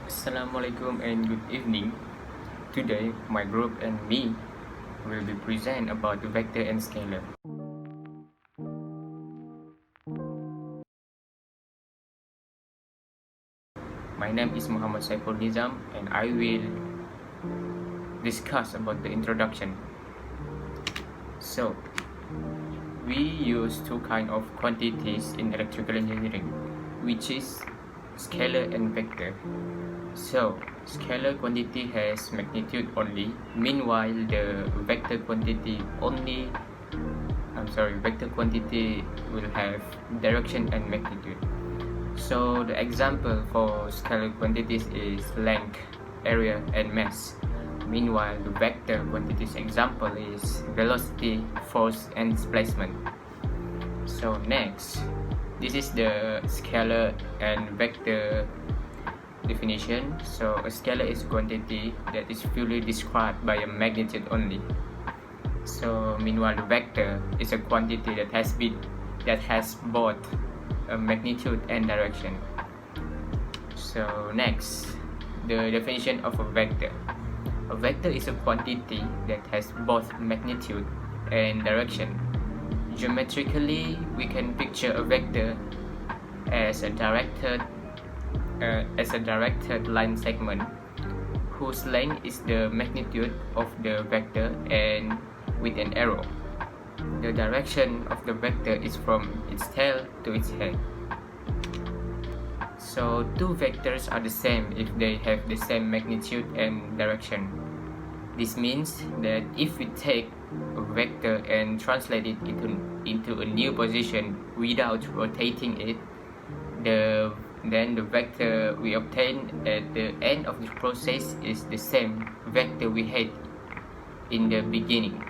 Assalamualaikum and good evening. Today, my group and me will be present about the vector and scalar. My name is Muhammad Saiful Nizam and I will discuss about the introduction. So, we use two kinds of quantities in electrical engineering, which is scalar and vector. So, scalar quantity has magnitude only, meanwhile the vector quantity will have direction and magnitude. So, the example for scalar quantities is length, area, and mass. Meanwhile, the vector quantities example is velocity, force, and displacement. So, next, this is the scalar and vector definition. So a scalar is a quantity that is fully described by a magnitude only. So meanwhile the vector is a quantity that has both a magnitude and direction. So next, the definition of a vector. A vector is a quantity that has both magnitude and direction. Geometrically, we can picture a vector as a directed line segment whose length is the magnitude of the vector and with an arrow. The direction of the vector is from its tail to its head. So two vectors are the same if they have the same magnitude and direction. This means that if we take a vector and translate it into a new position without rotating it, then the vector we obtain at the end of the process is the same vector we had in the beginning.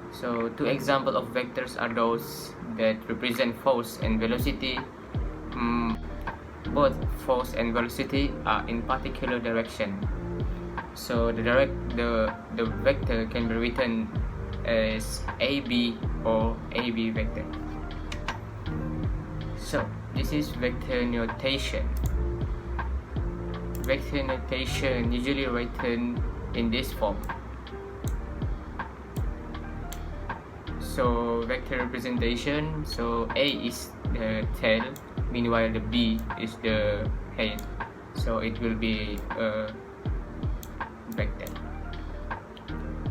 So two examples of vectors are those that represent force and velocity. Both force and velocity are in particular direction. So the vector can be written as AB or AB vector. So this is vector notation. Vector notation usually written in this form. So vector representation, so A is the tail, meanwhile the B is the head. So it will be a vector.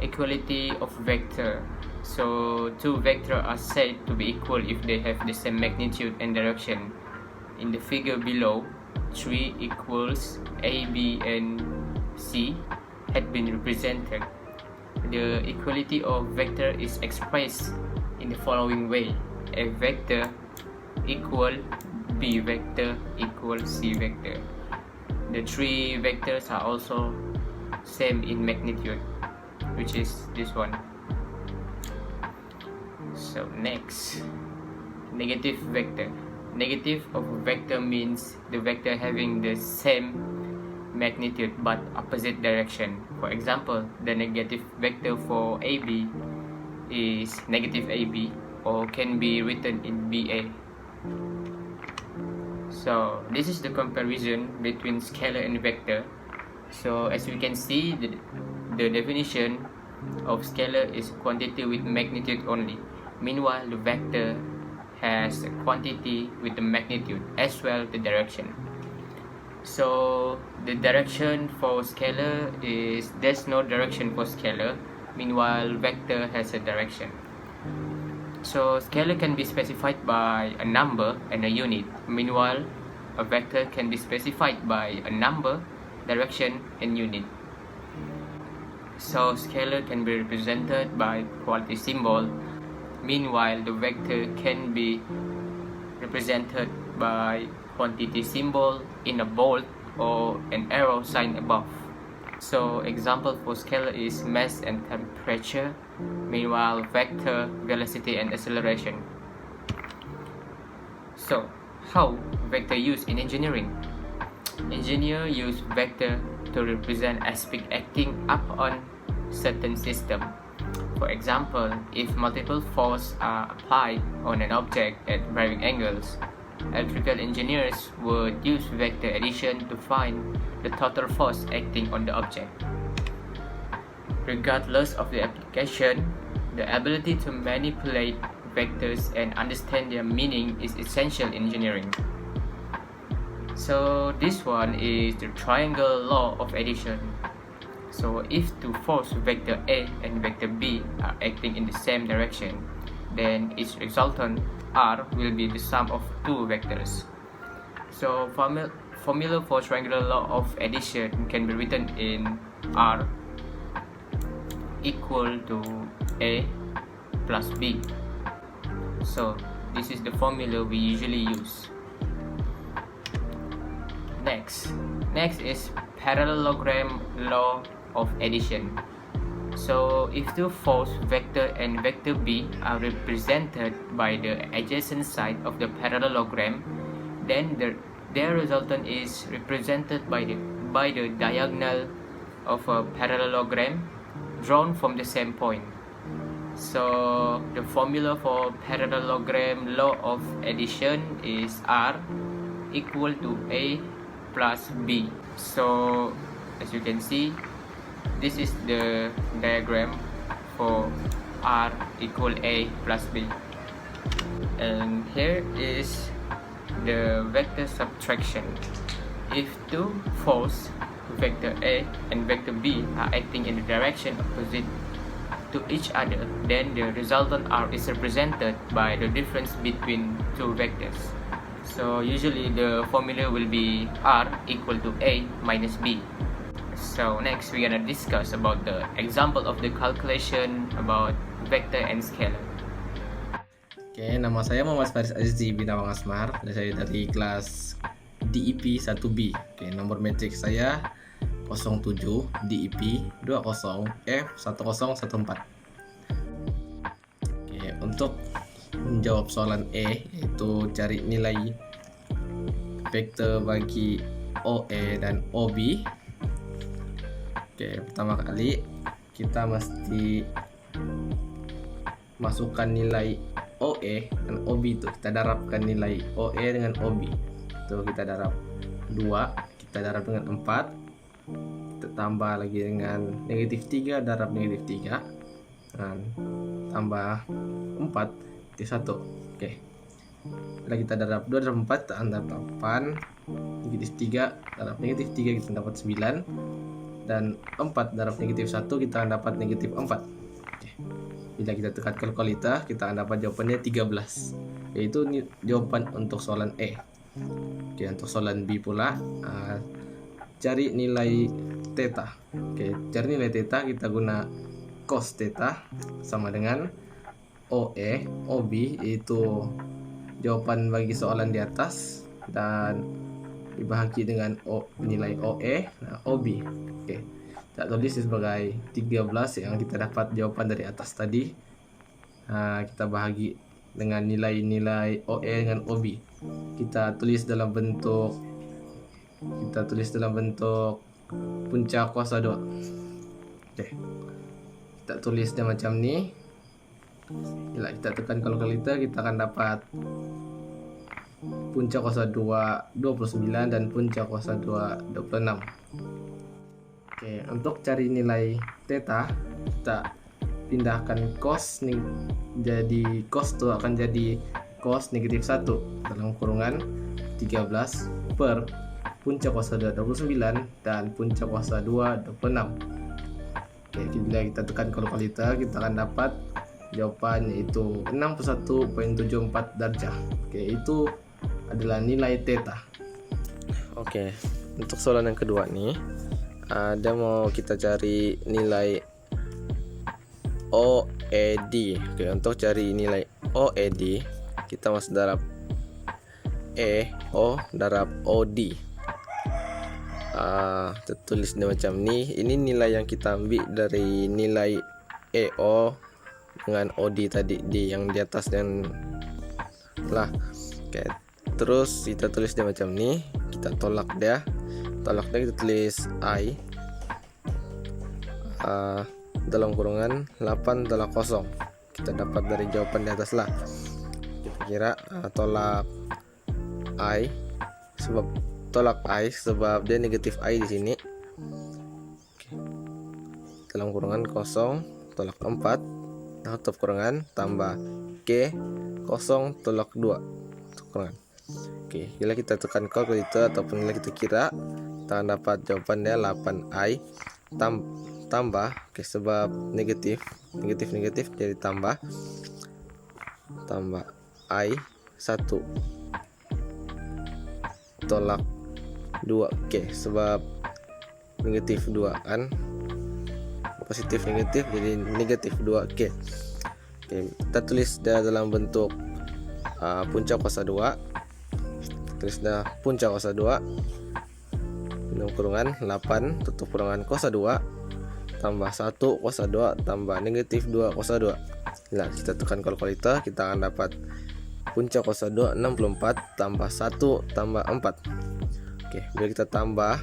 Equality of vector. So two vectors are said to be equal if they have the same magnitude and direction. In the figure below, 3 equals A, B, and C had been represented. The equality of vector is expressed in the following way: A vector equal B vector equal C vector. The three vectors are also same in magnitude, which is this one. So next, negative vector. Negative of a vector means the vector having the same magnitude but opposite direction. For example, the negative vector for AB is negative AB, or can be written in BA. So this is the comparison between scalar and vector. So as we can see, the definition of scalar is quantity with magnitude only. Meanwhile, the vector has a quantity with the magnitude as well the direction. So the direction for scalar is there's no direction for scalar, meanwhile vector has a direction. So scalar can be specified by a number and a unit, meanwhile a vector can be specified by a number, direction, and unit. So scalar can be represented by quality symbol, meanwhile the vector can be represented by quantity symbol in a bold or an arrow sign above. So example for scalar is mass and temperature, meanwhile vector velocity and acceleration. So how vector used in engineering? Engineer use vector to represent aspect acting upon certain system. For example, if multiple forces are applied on an object at varying angles, electrical engineers would use vector addition to find the total force acting on the object. Regardless of the application, the ability to manipulate vectors and understand their meaning is essential in engineering. So this one is the triangle law of addition. So if two force vector A and vector B are acting in the same direction, then its resultant R will be the sum of two vectors. So formula for triangular law of addition can be written in R equal to A plus B. So this is the formula we usually use. Next is parallelogram law of addition. So if two force vector and vector B are represented by the adjacent side of the parallelogram, then their resultant is represented by the diagonal of a parallelogram drawn from the same point. So the formula for parallelogram law of addition is R equal to A plus B. So as you can see, this is the diagram for R equal A plus B. And here is the vector subtraction. If two force vector A and vector B are acting in the direction opposite to each other, then the resultant R is represented by the difference between two vectors. So usually the formula will be R equal to A minus B. So next we're gonna discuss about the example of the calculation about vector and scalar. Oke, nama saya Muhammad Faris Azzi bin Awang Asmar, dan saya dari kelas DIP 1B. Oke, nomor metrik saya 07 DIP 20 F1014. Oke, untuk menjawab soalan E, yaitu cari nilai vektor bagi OE dan OB. Oke, pertama kali kita mesti masukkan nilai OE dan OB itu, kita darabkan nilai OE dengan OB. Itu kita darab 2, kita darab dengan 4, kita tambah lagi dengan negatif 3 darab negatif 3, dan tambah 4 negatif 1. Oke, setelah kita darab 2 darab 4 kita darab 8, negatif 3 darab negatif 3 kita dapat 9, dan 4 darab negatif 1 kita dapat negatif 4. Oke. Bila kita tekan kalkulator, kita akan dapat jawabannya 13, yaitu jawaban untuk soalan E. Oke, untuk soalan B pula, cari nilai theta. Oke, cari nilai theta kita guna cos theta sama dengan OE, OB, yaitu jawaban bagi soalan di atas, dan dibagi dengan nilai OE, OB. Oke, kita tulis sebagai 13 yang kita dapat jawaban dari atas tadi. Kita bahagi dengan nilai-nilai OE dengan OB. Kita tulis dalam bentuk punca kuasa 2. Oke, kita tulisnya macam ini. Bila kita tekan kalkulator, kita akan dapat punca kuasa 2 29 dan punca kuasa 2 26. Oke, untuk cari nilai theta, kita pindahkan cos jadi cos itu akan jadi cos negatif 1 dalam kurungan 13 per punca kuasa 2 29 dan punca kuasa 2 26. Oke, bila kita tekan kalkulator, kita akan dapat jawaban yaitu 61.74 darjah. Oke, itu adalah nilai theta. Oke, untuk soalan yang kedua nih, ada mau kita cari nilai OED. Oke, untuk cari nilai OED, kita masuk darab O darab OD. Kita tulisnya macam ini. Ini nilai yang kita ambil dari nilai EO dengan OD tadi yang di atas dan lah. Oke, terus kita tulis dia macam ini. Kita tolaknya kita tulis I dalam kurungan 8 tolak 0. Kita dapat dari jawaban di atas lah. Kita kira tolak I, sebab tolak I sebab dia negatif I di sini. Dalam kurungan kosong tolak 4, tutup kurungan, tambah K kosong tolak 2, tutup kurungan. Oke, bila kita tekan kalkulator ataupun bila kita kira, kita akan dapat jawabannya 8I tambah, sebab negatif jadi tambah I 1 tolak 2K, sebab negatif 2 kan, positif negatif jadi negatif 2K. Oke, kita tulis dia dalam bentuk puncak kuasa 2. Tulis dah puncak kuasa 2 dalam kurungan 8 tutup kurungan kuasa 2 tambah 1 kuasa 2 tambah negatif 2 kuasa 2. Nah, kita tekan kalkulator, kita akan dapat puncak kuasa 2 64 tambah 1 tambah 4. Oke, bila kita tambah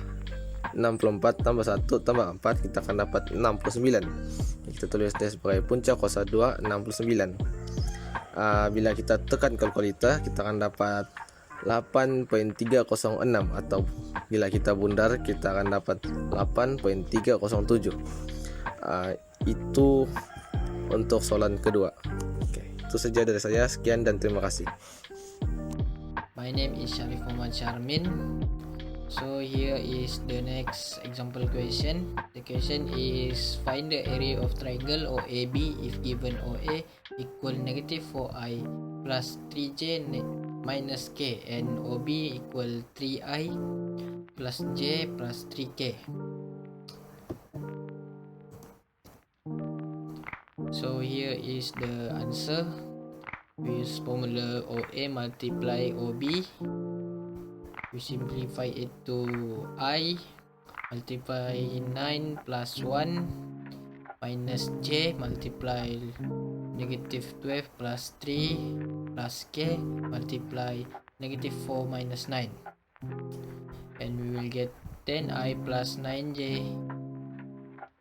64 tambah 1 tambah 4, kita akan dapat 69. Kita tulis dia sebagai puncak kuasa 2 69. Bila kita tekan kalkulator, kita akan dapat 8.306, atau bila kita bundar kita akan dapat 8.307. Itu untuk soalan kedua. Oke, itu saja dari saya. Sekian dan terima kasih. My name is Sharif Muhammad Sharmin. So here is the next example question. The question is find the area of triangle OAB if given OA equal negative 4i plus 3j minus k and OB equal 3i plus j plus 3k. So here is the answer. We use formula OA multiply OB. We simplify it to I multiply 9 plus 1 minus j multiply negative 12 plus 3 plus k multiply negative 4 minus 9, and we will get 10i plus 9j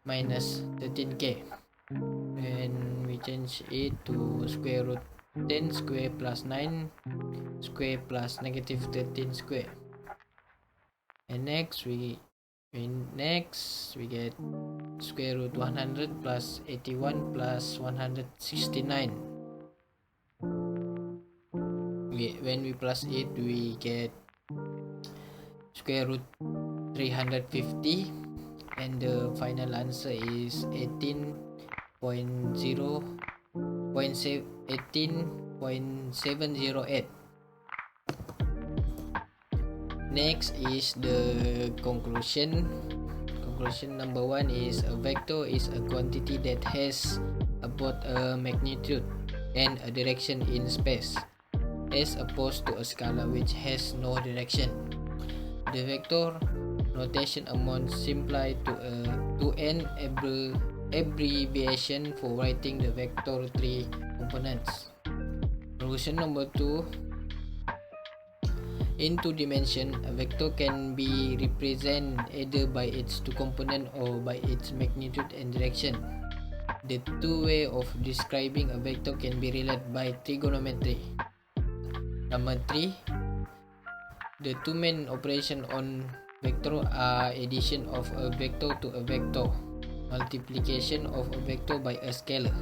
minus 13k, and we change it to square root 10 square plus 9 square plus negative 13 square. And next we get square root 100 plus 81 plus 169. When we plus it, we get square root 350, and the final answer is 18.708. Next is the conclusion. Conclusion number 1 is a vector is a quantity that has both a magnitude and a direction in space, as opposed to a scalar which has no direction. The vector notation amounts simply to an abbreviation for writing the vector 3 components. Conclusion number 2. In two dimension, a vector can be represented either by its two components or by its magnitude and direction. The two ways of describing a vector can be related by trigonometry. Number 3. The two main operations on vector are addition of a vector to a vector, multiplication of a vector by a scalar.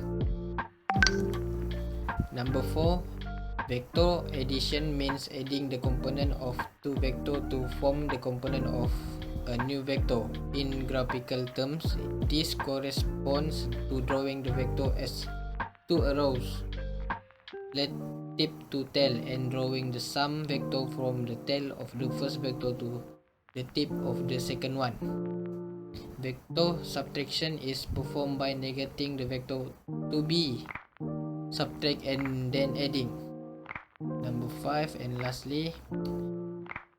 Number 4. Vector addition means adding the component of two vectors to form the component of a new vector. In graphical terms, this corresponds to drawing the vector as two arrows led tip to tail and drawing the sum vector from the tail of the first vector to the tip of the second one. Vector subtraction is performed by negating the vector to be subtract and then adding. Number 5, and lastly,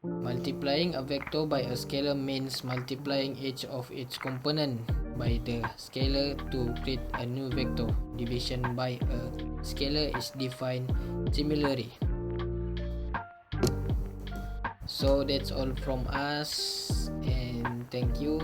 multiplying a vector by a scalar means multiplying each of its component by the scalar to create a new vector. Division by a scalar is defined similarly. So that's all from us, and thank you.